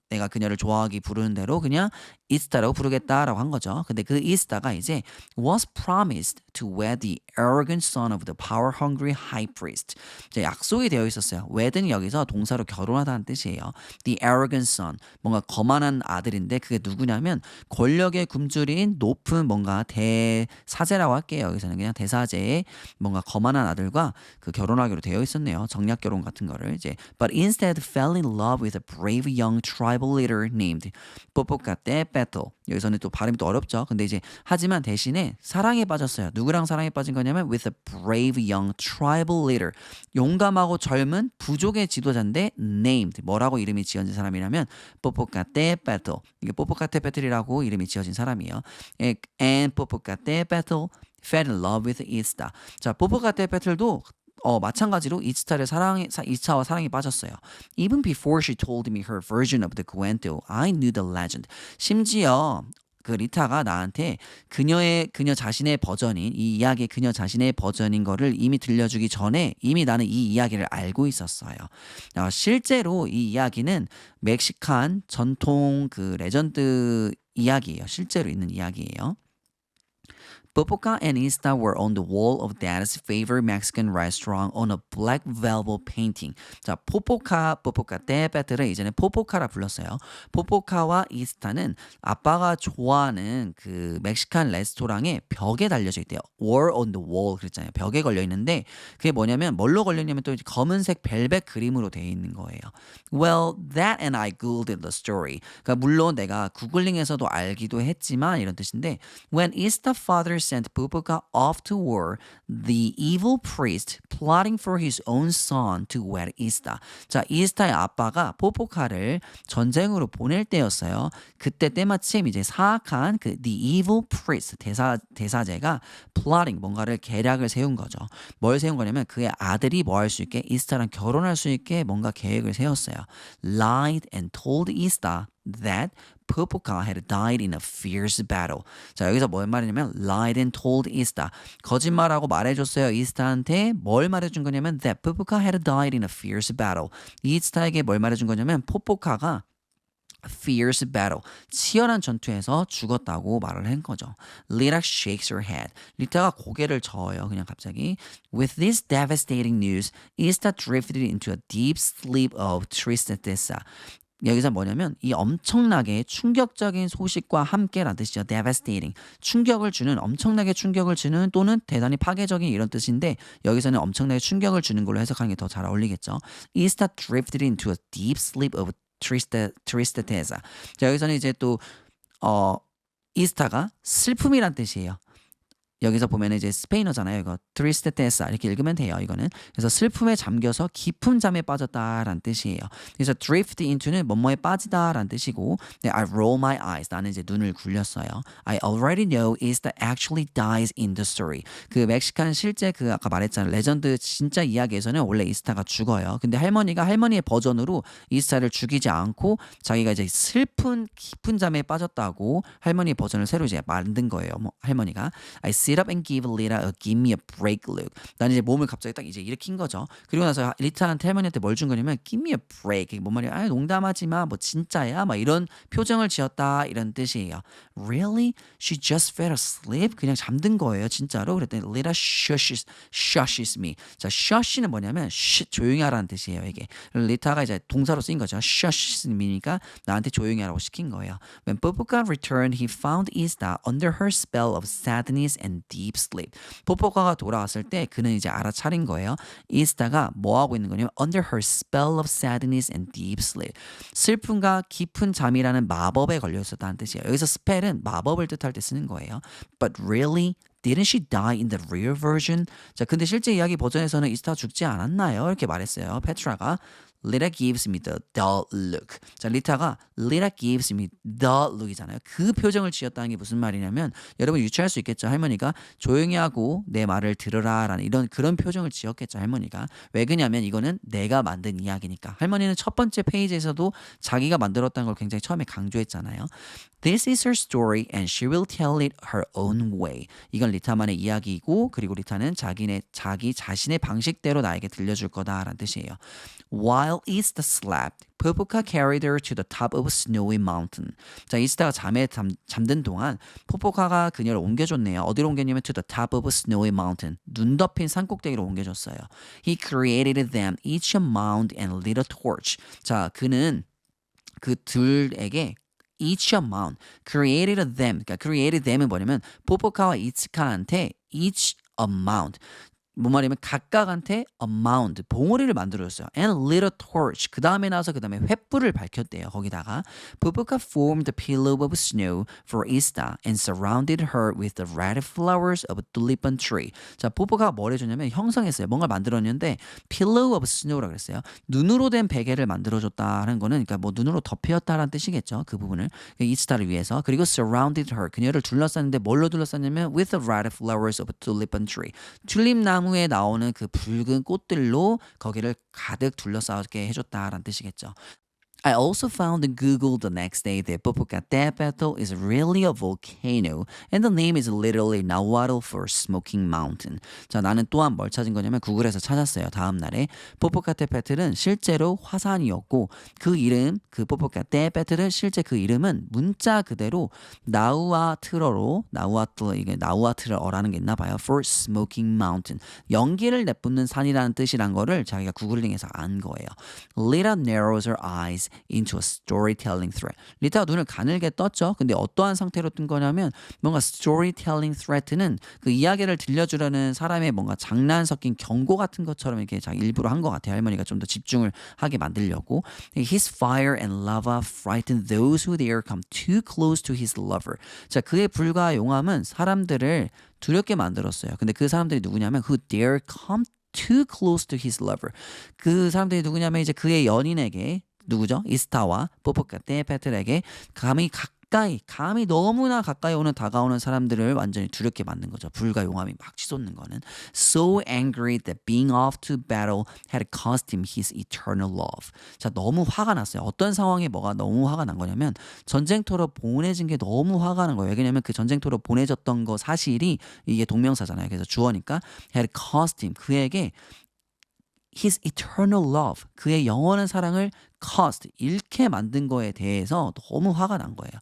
내가 그녀를 좋아하기 부르는 대로 그냥 이스타라고 부르겠다라고 한 거죠. 근데 그 이스타가 이제 was promised to wed the arrogant son of the power-hungry high priest. 이제 약속이 되어 있었어요. wed는 여기서 동사로 결혼하다는 뜻이에요. The arrogant son, 뭔가 거만한 아들인데 그게 누구냐면 권력의 굶주린 높은 뭔가 대사제라고 할게요. 여기서는 그냥 대사제의 뭔가 거만한 아들과 그 결혼하기로 되어 있었네요. 정략 결혼 같은 거를 이제 but instead fell in love with a brave young tribal leader named Popocatépetl. 여기서는 또 발음이 또 어렵죠. 근데 이제 하지만 대신에 사랑에 빠졌어요. 누구랑 사랑에 빠진 거냐면 with a brave young tribal leader. 용감하고 젊은 부족의 지도자인데 named 뭐라고 이름이 지어진 사람이라면 Popocatépetl. 이게 포포카테페틀이라고 이름이 지어진 사람이에요. And Popocatépetl fell in love with Ista. 자, 포포카테페틀도 마찬가지로 이스타와 사랑에 빠졌어요. Even before she told me her version of the cuento, I knew the legend. 심지어 그 리타가 나한테 그녀 자신의 버전인 이 이야기의 그녀 자신의 버전인 거를 이미 들려주기 전에 이미 나는 이 이야기를 알고 있었어요. 실제로 이 이야기는 멕시칸 전통 그 레전드 이야기예요. 실제로 있는 이야기예요. Popoca and Ista were on the wall of Dad's favorite Mexican restaurant on a black velvet painting. 자, 포포카 때 배틀을 이제는 포포카라 불렀어요. 포포카와 이스타는 아빠가 좋아하는 그 멕시칸 레스토랑의 벽에 달려져 있대요. Were on the wall 그랬잖아요. 벽에 걸려 있는데 그게 뭐냐면 뭘로 걸려 있냐면 또 검은색 벨벳 그림으로 되어 있는 거예요. Well, that and I googled the story. 그러니까 물론 내가 구글링에서도 알기도 했지만 이런 뜻인데 When Ista's father sent Pupuka off to war, the evil priest plotting for his own son to wed Ista. 자, 이스타의 아빠가 포포카를 전쟁으로 보낼 때였어요. 그때 때마침 이제 사악한 그 the evil priest 대사제가 plotting 뭔가를 계략을 세운 거죠. 뭘 세운 거냐면 그의 아들이 뭐 할 수 있게 이스타랑 결혼할 수 있게 뭔가 계획을 세웠어요. Lied and told Ista that Popoca had died in a fierce battle. 자, 여기서 뭔 말이냐면 lied and told Ista. 거짓말하고 말해줬어요. 이스타한테 뭘 말해준 거냐면 that Popoca had died in a fierce battle. 이스타에게 뭘 말해준 거냐면 포포카가 fierce battle, 치열한 전투에서 죽었다고 말을 한 거죠. Lita shakes her head. 리타가 고개를 저어요. 그냥 갑자기. With this devastating news, Ista drifted into a deep sleep of tristeza. 여기서 뭐냐면 이 엄청나게 충격적인 소식과 함께라는 뜻이죠. devastating. 엄청나게 충격을 주는 또는 대단히 파괴적인 이런 뜻인데 여기서는 엄청나게 충격을 주는 걸로 해석하는 게 더 잘 어울리겠죠. Ista drifted into a deep sleep of tristeza. 자, 여기서는 이제 또 이스타가 슬픔이란 뜻이에요. 여기서 보면 이제 스페인어잖아요. 이거 tristeza 이렇게 읽으면 돼요. 이거는 그래서 슬픔에 잠겨서 깊은 잠에 빠졌다라는 뜻이에요. 그래서 drift into는 뭐뭐에 빠지다라는 뜻이고, 네, I roll my eyes. 나는 이제 눈을 굴렸어요. I already know Ista actually dies in the story. 그 멕시칸 실제 그 아까 말했잖아요. 레전드 진짜 이야기에서는 원래 이스타가 죽어요. 근데 할머니가 할머니의 버전으로 이스타를 죽이지 않고 자기가 이제 슬픈 깊은 잠에 빠졌다고 할머니 버전을 새로 이제 만든 거예요. 뭐 할머니가 I sit up and give Lita a give me a break look. 나는 이제 몸을 갑자기 딱 이제 일으킨 거죠. 그리고 나서 리타한테 할머니한테 뭘 준 거냐면 give me a break. 이게 뭔 말이야? 아, 농담하지 마. 뭐 진짜야? 막 이런 표정을 지었다 이런 뜻이에요. Really? She just fell asleep? 그냥 잠든 거예요. 진짜로? 그랬더니 Lita shushes me. 자, shush는 뭐냐면 조용히 하라는 뜻이에요. 이게. 리타가 이제 동사로 쓰인 거죠. shushes me니까 나한테 조용히 하라고 시킨 거예요. When Popoca returned, he found Ista under her spell of sadness and deep sleep. 포포카가 돌아왔을 때 그는 이제 알아차린 거예요. 이스타가 뭐 하고 있는 거냐면 under her spell of sadness and deep sleep. 슬픔과 깊은 잠이라는 마법에 걸려 있었다는 뜻이에요. 여기서 spell은 마법을 뜻할 때 쓰는 거예요. But really? Didn't she die in the real version? 자, 근데 실제 이야기 버전에서는 이스타 죽지 않았나요? 이렇게 말했어요. 페트라가 Lita gives me the dull look. 자, 리타가 Lita gives me the look이잖아요. 그 표정을 지었다는 게 무슨 말이냐면 여러분 유추할 수 있겠죠. 할머니가 조용히 하고 내 말을 들으라라는 그런 표정을 지었겠죠. 할머니가. 왜 그러냐면 이거는 내가 만든 이야기니까. 할머니는 첫 번째 페이지에서도 자기가 만들었다는 걸 굉장히 처음에 강조했잖아요. This is her story and she will tell it her own way. 이건 리타만의 이야기이고 그리고 리타는 자기 자신의 방식대로 나에게 들려줄 거다라는 뜻이에요. While Ista slept, Popoca carried her to the top of a snowy mountain. 자, 이스타가 잠든 동안 포포카가 그녀를 옮겨줬네요. 어디로 옮겼냐면 to the top of a snowy mountain. 눈 덮인 산꼭대기로 옮겨줬어요. He created them each a mound and lit a torch. 자, 그는 그 둘에게 each a mound, created them. 그러니까 created them은 뭐냐면 포포카와 이츠카한테 each a mound. 뭔 말이냐면 각각한테 a mound, 봉우리를 만들어줬어요. And lit a torch. 그 다음에 나와서 그 다음에 횃불을 밝혔대요. 거기다가 Popoca formed a pillow of snow for Ista and surrounded her with the red flowers of a tulipan tree. 자, 포포카가 뭘 해줬냐면 형성했어요. 뭔가 만들었는데 pillow of snow라고 그랬어요. 눈으로 된 베개를 만들어줬다는 거는 그러니까 뭐 눈으로 덮였다라는 뜻이겠죠. 그 부분을 이스타를 위해서. 그리고 surrounded her. 그녀를 둘러쌌는데 뭘로 둘러쌌냐면 with the red flowers of a tulipan tree. 튤립나무 에 나오는 그 붉은 꽃들로 거기를 가득 둘러싸게 해줬다라는 뜻이겠죠. I also found in Google the next day that Popocatépetl is really a volcano and the name is literally Nahuatl for smoking mountain. 자, 나는 또한 뭘 찾은 거냐면 구글에서 찾았어요. 다음 날에 포포카테페틀은 실제로 화산이었고 그 이름, 그 포포카테페틀은 실제 그 이름은 문자 그대로 나우아트러로 이게 나우아트러라는 게 있나 봐요. For smoking mountain. 연기를 내뿜는 산이라는 뜻이란 거를 자기가 구글링해서 안 거예요. Lita narrows her eyes into a storytelling thread. 리타가 눈을 가늘게 떴죠. 근데 어떠한 상태로 뜬 거냐면 뭔가 storytelling thread는 그 이야기를 들려주려는 사람의 뭔가 장난 섞인 경고 같은 것처럼 이렇게 자기 일부러 한 것 같아요. 할머니가 좀 더 집중을 하게 만들려고. His fire and lava frighten those who dare come too close to his lover. 자, 그의 불과 용암은 사람들을 두렵게 만들었어요. 근데 그 사람들이 누구냐면 who dare come too close to his lover. 그 사람들이 누구냐면 이제 그의 연인에게 누구죠? 이스타와 포포카테페틀에게 감히 너무나 가까이 다가오는 사람들을 완전히 두렵게 만든 거죠. 불과 용암이 막 치솟는 거는. So angry that being off to battle had cost him his eternal love. 자, 너무 화가 났어요. 어떤 상황에 뭐가 너무 화가 난 거냐면 전쟁터로 보내진 게 너무 화가 난 거예요. 왜냐면 그 전쟁터로 보내졌던 거 사실이 이게 동명사잖아요. 그래서 주어니까 had cost him. 그에게 his eternal love, 그의 영원한 사랑을 cost, 잃게 만든 거에 대해서 너무 화가 난 거예요.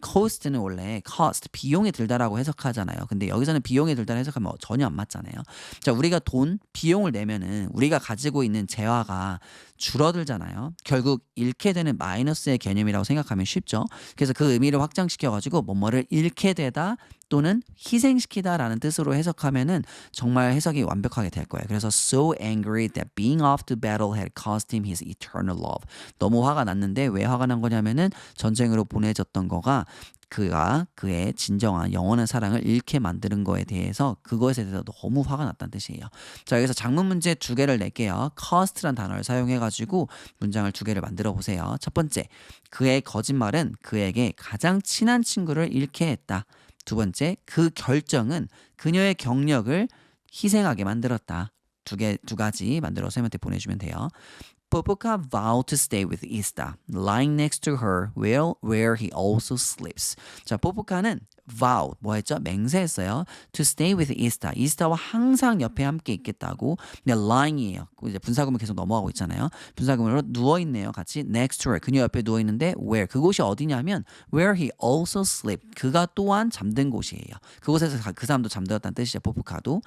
cost는 원래 cost, 비용이 들다라고 해석하잖아요. 근데 여기서는 비용이 들다라 해석하면 전혀 안 맞잖아요. 자, 우리가 비용을 내면은 우리가 가지고 있는 재화가 줄어들잖아요. 결국 잃게 되는 마이너스의 개념이라고 생각하면 쉽죠. 그래서 그 의미를 확장시켜가지고 뭐뭐를 잃게 되다 또는 희생시키다라는 뜻으로 해석하면은 정말 해석이 완벽하게 될 거예요. 그래서 so angry that being off to battle had cost him his eternal love. 너무 화가 났는데 왜 화가 난 거냐면은 전쟁으로 보내졌던 거가 그가 그의 진정한 영원한 사랑을 잃게 만드는 거에 대해서 그것에 대해서 너무 화가 났다는 뜻이에요. 자, 여기서 장문 문제 2개를 낼게요. cost란 단어를 사용해가지고 문장을 2개를 만들어 보세요. 첫 번째, 그의 거짓말은 그에게 가장 친한 친구를 잃게 했다. 두 번째, 그 결정은 그녀의 경력을 희생하게 만들었다. 두 가지 만들어서 쌤한테 보내주면 돼요. Popoca vowed to stay with Ista, lying next to her where he also sleeps. 자, 포포카는 vow, 뭐 했죠? 맹세했어요. To stay with Ista. 이스타와 항상 옆에 함께 있겠다고. 근데 lying이에요. 이제 분사구문 계속 넘어가고 있잖아요. 분사구문으로 누워있네요. 같이 next to her. 그녀 옆에 누워있는데 where. 그곳이 어디냐면 where he also sleep. 그가 또한 잠든 곳이에요. 그곳에서 그 사람도 잠들었다는 뜻이죠. 포포카도.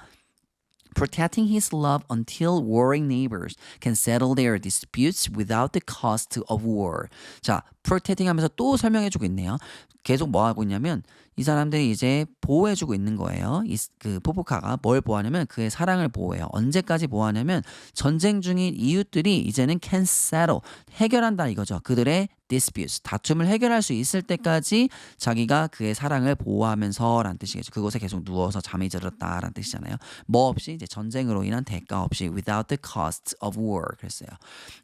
Protecting his love until warring neighbors can settle their disputes without the cost of war. 자, protecting 하면서 또 설명해주고 있네요. 계속 뭐 하고 있냐면 이 사람들이 이제 보호해주고 있는 거예요. 그 포포카가 뭘 보호하냐면 그의 사랑을 보호해요. 언제까지 보호하냐면 전쟁 중인 이웃들이 이제는 can settle, 해결한다 이거죠. 그들의 disputes, 다툼을 해결할 수 있을 때까지 자기가 그의 사랑을 보호하면서 라는 뜻이겠죠. 그곳에 계속 누워서 잠이 들었다 라는 뜻이잖아요. 뭐 없이 이제 전쟁으로 인한 대가 없이 without the cost of war 그랬어요.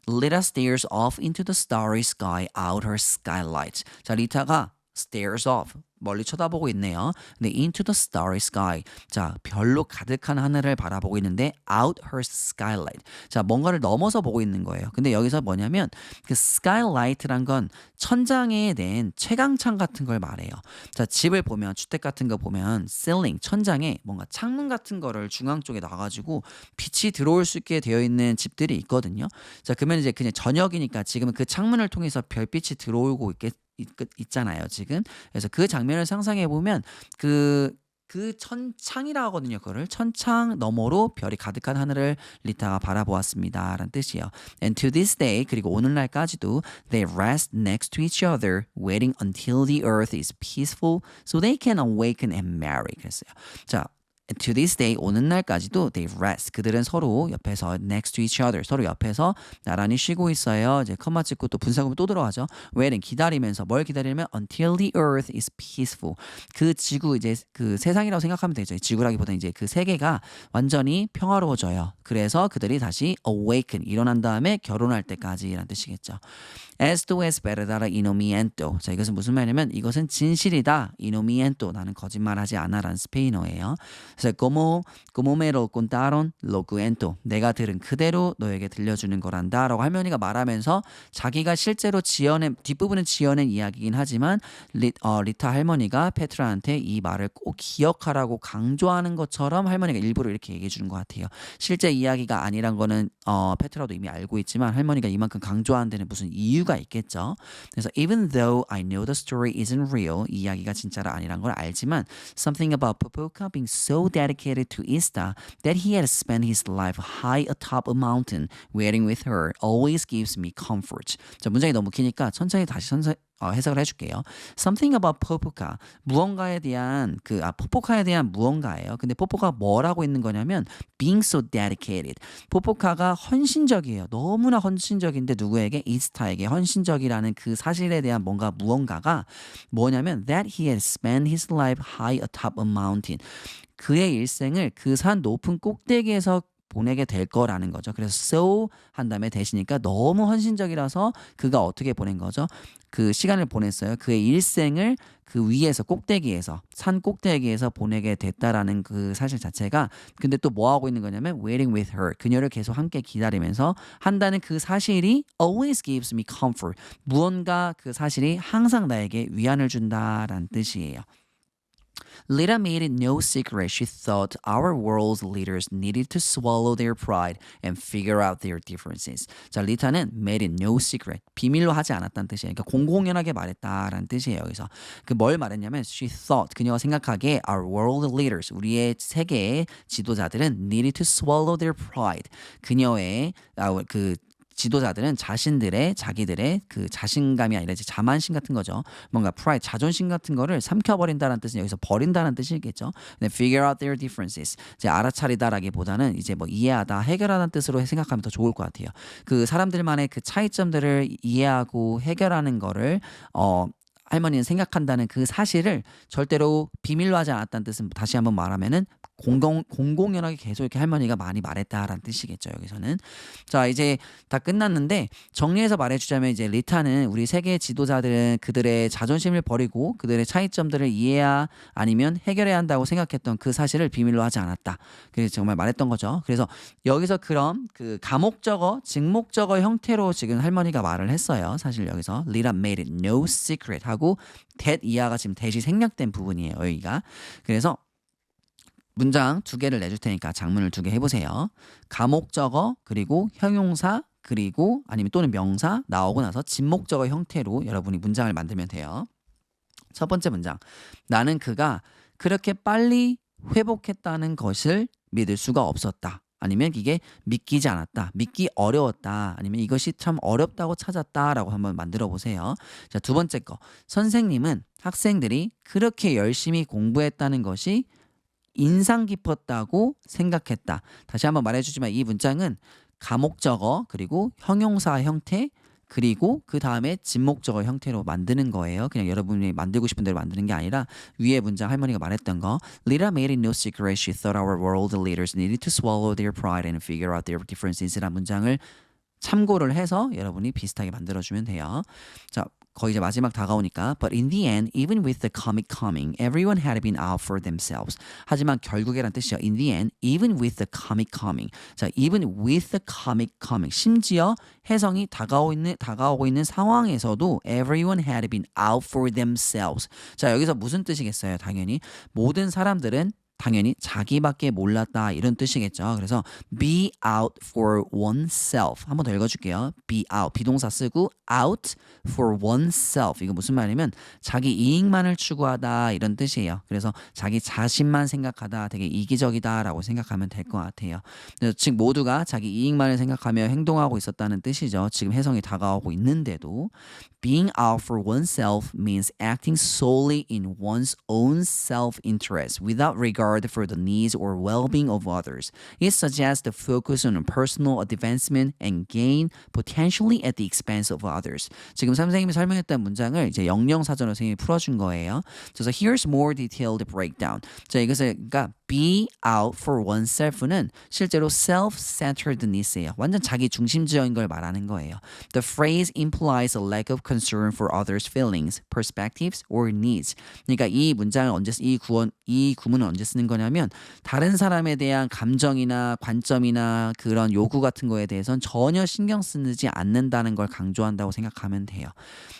Lita stares off into the starry sky out her skylight. 자, 리타가 stares off 멀리 쳐다보고 있네요. 근데 into the starry sky. 자, 별로 가득한 하늘을 바라보고 있는데 out her skylight. 자, 뭔가를 넘어서 보고 있는 거예요. 근데 여기서 뭐냐면 그 skylight란 건 천장에 낸 채광창 같은 걸 말해요. 자, 집을 보면 주택 같은 거 보면 ceiling, 천장에 뭔가 창문 같은 거를 중앙 쪽에 놔가지고 빛이 들어올 수 있게 되어 있는 집들이 있거든요. 자, 그러면 이제 그냥 저녁이니까 지금은 그 창문을 통해서 별빛이 들어오고 있잖아요, 지금. 그래서 그 장면을 상상해 보면 그 천창이라 하거든요. 그거를 천창 너머로 별이 가득한 하늘을 리타가 바라보았습니다. 라는 뜻이에요. And to this day, 그리고 오늘날까지도 they rest next to each other, waiting until the earth is peaceful so they can awaken and marry. 그랬어요. 자, to this day, 오는 날까지도 they rest. 그들은 서로 옆에서 next to each other. 서로 옆에서 나란히 쉬고 있어요. 이제 컴마 찍고 또 분사구문 또 들어가죠. waiting, 기다리면서 뭘 기다리면 until the earth is peaceful. 그 지구 이제 그 세상이라고 생각하면 되죠. 지구라기보다 이제 그 세계가 완전히 평화로워져요. 그래서 그들이 다시 awaken, 일어난 다음에 결혼할 때까지라는 뜻이겠죠. Esto es verdad y no miento. 자, 이것은 무슨 말이냐면 이것은 진실이다. y no miento. 나는 거짓말하지 않아라는 스페인어예요. 그래서 como me lo contaron lo cuento. 내가 들은 그대로 너에게 들려주는 거란다라고 할머니가 말하면서 자기가 실제로 지어낸 뒷부분은 지어낸 이야기이긴 하지만 리타 할머니가 페트라한테 이 말을 꼭 기억하라고 강조하는 것처럼 할머니가 일부러 이렇게 얘기해 주는 것 같아요. 실제 이야기가 아니란 거는 페트라도 이미 알고 있지만 할머니가 이만큼 강조하는 데는 무슨 이유가 있겠죠. 그래서 even though I know the story isn't real, 이 이야기가 진짜가 아니란 걸 알지만 something about Popoka being so dedicated to Ista that he had spent his life high atop a mountain waiting with her always gives me comfort. 자, 문장이 너무 기니까 천천히 다시 해석을 해줄게요. Something about Popoka. 무언가에 대한 포포카에 대한 무언가예요. 근데 포포카가 뭐라고 있는 거냐면 being so dedicated. 포포카가 헌신적이에요. 너무나 헌신적인데 누구에게? 이스타에게 헌신적이라는 그 사실에 대한 무언가가 뭐냐면 that he had spent his life high atop a mountain. 그의 일생을 그 산 높은 꼭대기에서 보내게 될 거라는 거죠. 그래서 so 한 다음에 대시니까 너무 헌신적이라서 그가 어떻게 보낸 거죠? 그 시간을 보냈어요. 그의 일생을 그 위에서 꼭대기에서 산 꼭대기에서 보내게 됐다라는 그 사실 자체가 근데 또 뭐 하고 있는 거냐면 waiting with her. 그녀를 계속 함께 기다리면서 한다는 그 사실이 always gives me comfort. 무언가 그 사실이 항상 나에게 위안을 준다라는 뜻이에요. Lita made it no secret she thought our world's leaders needed to swallow their pride and figure out their differences. 자, 리타는 made it no secret. 비밀로 하지 않았다는 뜻이에요. 그러니까 공공연하게 말했다라는 뜻이에요. 그래서 그 뭘 말했냐면 she thought, 그녀가 생각하기에 our world leaders, 우리의 세계의 지도자들은 needed to swallow their pride. 그녀의 그 지도자들은 자기들의 그 자신감이 아니라 이제 자만심 같은 거죠. 뭔가 pride, 자존심 같은 거를 삼켜버린다는 뜻은 여기서 버린다는 뜻이겠죠. 근데 figure out their differences. 이제 알아차리다라기보다는 이제 이해하다, 해결하다는 뜻으로 생각하면 더 좋을 것 같아요. 그 사람들만의 그 차이점들을 이해하고 해결하는 거를 할머니는 생각한다는 그 사실을 절대로 비밀로 하지 않았다는 뜻은 다시 한번 말하면은 공공연하게 계속 이렇게 할머니가 많이 말했다라는 뜻이겠죠. 여기서는. 자, 이제 다 끝났는데 정리해서 말해주자면 이제 리타는 우리 세계 지도자들은 그들의 자존심을 버리고 그들의 차이점들을 이해해야 아니면 해결해야 한다고 생각했던 그 사실을 비밀로 하지 않았다. 그래서 정말 말했던 거죠. 그래서 여기서 그럼 그 가목적어, 직목적어 형태로 지금 할머니가 말을 했어요. 사실 여기서 Lita made it no secret 하고 that 이하가 지금 that이 생략된 부분이에요. 여기가. 그래서 문장 2개를 내줄 테니까 작문을 2개 해보세요. 가목적어 그리고 형용사 그리고 아니면 또는 명사 나오고 나서 진목적어 형태로 여러분이 문장을 만들면 돼요. 첫 번째 문장. 나는 그가 그렇게 빨리 회복했다는 것을 믿을 수가 없었다. 아니면 이게 믿기지 않았다. 믿기 어려웠다. 아니면 이것이 참 어렵다고 찾았다라고 한번 만들어 보세요. 자, 두 번째 거. 선생님은 학생들이 그렇게 열심히 공부했다는 것이 인상 깊었다고 생각했다. 다시 한번 말해주지만 이 문장은 가목적어 그리고 형용사 형태 그리고 그 다음에 진목적어 형태로 만드는 거예요. 그냥 여러분이 만들고 싶은 대로 만드는 게 아니라 위에 문장 할머니가 말했던 거 Lita made it no secret she thought our world leaders needed to swallow their pride and figure out their differences라는 문장을 참고를 해서 여러분이 비슷하게 만들어주면 돼요. 자, 거의 이제 마지막 다가오니까 But in the end, even with the comic coming, everyone had been out for themselves. 하지만 결국에란 뜻이죠. In the end, even with the comic coming. 자, even with the comic coming. 심지어 해성이 다가오고 있는 상황에서도 everyone had been out for themselves. 자, 여기서 무슨 뜻이겠어요? 당연히 모든 사람들은 당연히 자기밖에 몰랐다 이런 뜻이겠죠. 그래서 be out for oneself. 한 번 더 읽어줄게요. be out. 비동사 쓰고 out for oneself. 이거 무슨 말이냐면 자기 이익만을 추구하다 이런 뜻이에요. 그래서 자기 자신만 생각하다 되게 이기적이다라고 생각하면 될 것 같아요. 그래서 즉 모두가 자기 이익만을 생각하며 행동하고 있었다는 뜻이죠. 지금 해성이 다가오고 있는데도 being out for oneself means acting solely in one's own self-interest without regard for the needs or well-being of others. It suggests the focus on personal advancement and gain potentially at the expense of others. 지금 선생님이 설명했던 문장을 이제 영영사전으로 선생님이 풀어준 거예요. 그래서 here's more detailed breakdown. 자, 이것을 그러니까 be out for oneself는 실제로 self-centeredness예요. 완전 자기 중심적인 걸 말하는 거예요. The phrase implies a lack of concern for others' feelings, perspectives, or needs. 그러니까 이 문장을 이 이 구문은 언제 쓰는 거냐면 다른 사람에 대한 감정이나 관점이나 그런 요구 같은 거에 대해서는 전혀 신경 쓰지 않는다는 걸 강조한다고 생각하면 돼요.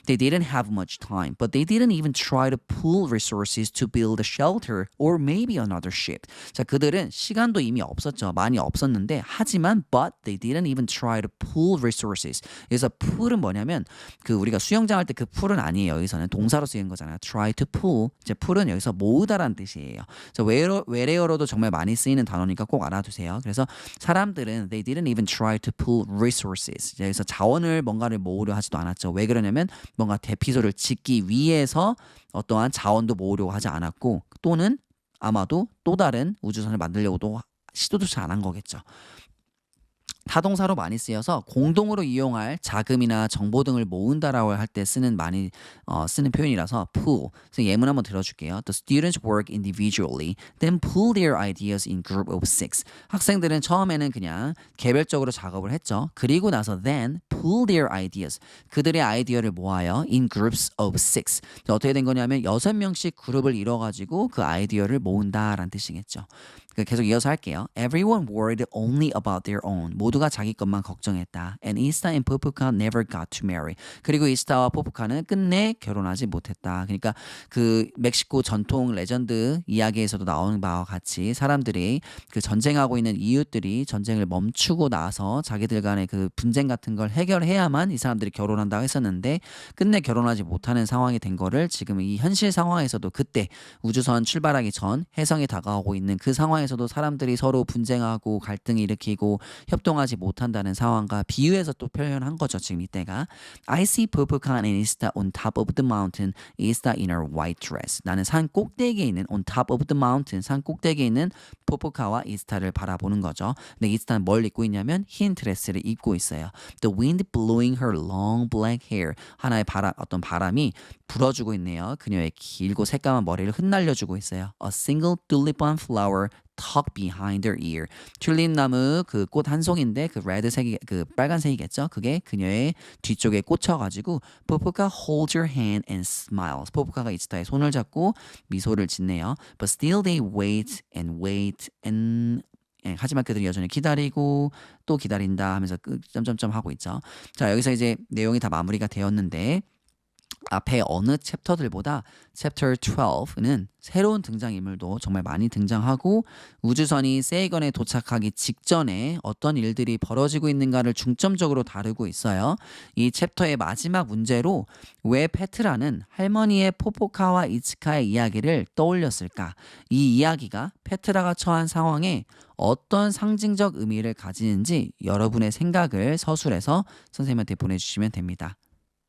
They didn't have much time, but they didn't even try to pool resources to build a shelter or maybe another ship. 자, 그들은 시간도 이미 없었죠. 많이 없었는데 하지만 but they didn't even try to pool resources. 그래서 pool은 뭐냐면 그 우리가 수영장 할 때 그 pool은 아니에요. 여기서는 동사로 쓰인 거잖아요. try to pool. 이제 pool은 여기서 모으다라는 뜻이에요. 자, 외래어로도 정말 많이 쓰이는 단어니까 꼭 알아두세요. 그래서 사람들은 they didn't even try to pool resources. 여기서 자원을 뭔가를 모으려 하지도 않았죠. 왜 그러냐면 뭔가 대피소를 짓기 위해서 어떠한 자원도 모으려고 하지 않았고 또는 아마도 또 다른 우주선을 만들려고도 시도조차 안 한 거겠죠. 타동사로 많이 쓰여서 공동으로 이용할 자금이나 정보 등을 모은다라고 할 때 많이 쓰는 표현이라서 pool. 그래서 예문 한번 들어줄게요. The students work individually, then pool their ideas in group of 6. 학생들은 처음에는 그냥 개별적으로 작업을 했죠. 그리고 나서 then pool their ideas. 그들의 아이디어를 모아요. in groups of 6. 어떻게 된 거냐면 6명씩 그룹을 이뤄가지고 그 아이디어를 모은다라는 뜻이겠죠. 계속 이어서 할게요. Everyone worried only about their own. 모두가 자기 것만 걱정했다. And Ista and Popoka never got to marry. 그리고 이스타와 포포카는 끝내 결혼하지 못했다. 그러니까 그 멕시코 전통 레전드 이야기에서도 나오는 바와 같이 사람들이 그 전쟁하고 있는 이웃들이 전쟁을 멈추고 나서 자기들 간의 그 분쟁 같은 걸 해결해야만 이 사람들이 결혼한다고 했었는데 끝내 결혼하지 못하는 상황이 된 거를 지금 이 현실 상황에서도 그때 우주선 출발하기 전 혜성이 다가오고 있는 그 상황에서도 사람들이 서로 분쟁하고 갈등을 일으키고 협동하지 못한다는 상황과 비유해서 또 표현한 거죠. 지금 이때가 I see Popoka and Ista on top of the mountain. Ista in her white dress. 나는 산 꼭대기에 있는 on top of the mountain. 산 꼭대기에 있는 포포카와 이스타를 바라보는 거죠. 근데 이스타는 뭘 입고 있냐면 흰 드레스를 입고 있어요. The wind blowing her long black hair. 하나의 어떤 바람이 불어주고 있네요. 그녀의 길고 새까만 머리를 흩날려주고 있어요. A single tulipan flower tucked behind her ear. 튤립나무 그 꽃 한 송인데 그 레드색이 그 빨간색이겠죠. 그게 그녀의 뒤쪽에 꽂혀가지고 포포카 holds her hand and smiles. 포포카가 이스타의 손을 잡고 미소를 짓네요. But still they wait and wait and 하지만 그들이 여전히 기다리고 또 기다린다 하면서 점점점 하고 있죠. 자, 여기서 이제 내용이 다 마무리가 되었는데 앞에 어느 챕터들보다 챕터 12는 새로운 등장인물도 정말 많이 등장하고 우주선이 세이건에 도착하기 직전에 어떤 일들이 벌어지고 있는가를 중점적으로 다루고 있어요. 이 챕터의 마지막 문제로 왜 페트라는 할머니의 포포카와 이츠카의 이야기를 떠올렸을까? 이 이야기가 페트라가 처한 상황에 어떤 상징적 의미를 가지는지 여러분의 생각을 서술해서 선생님한테 보내주시면 됩니다.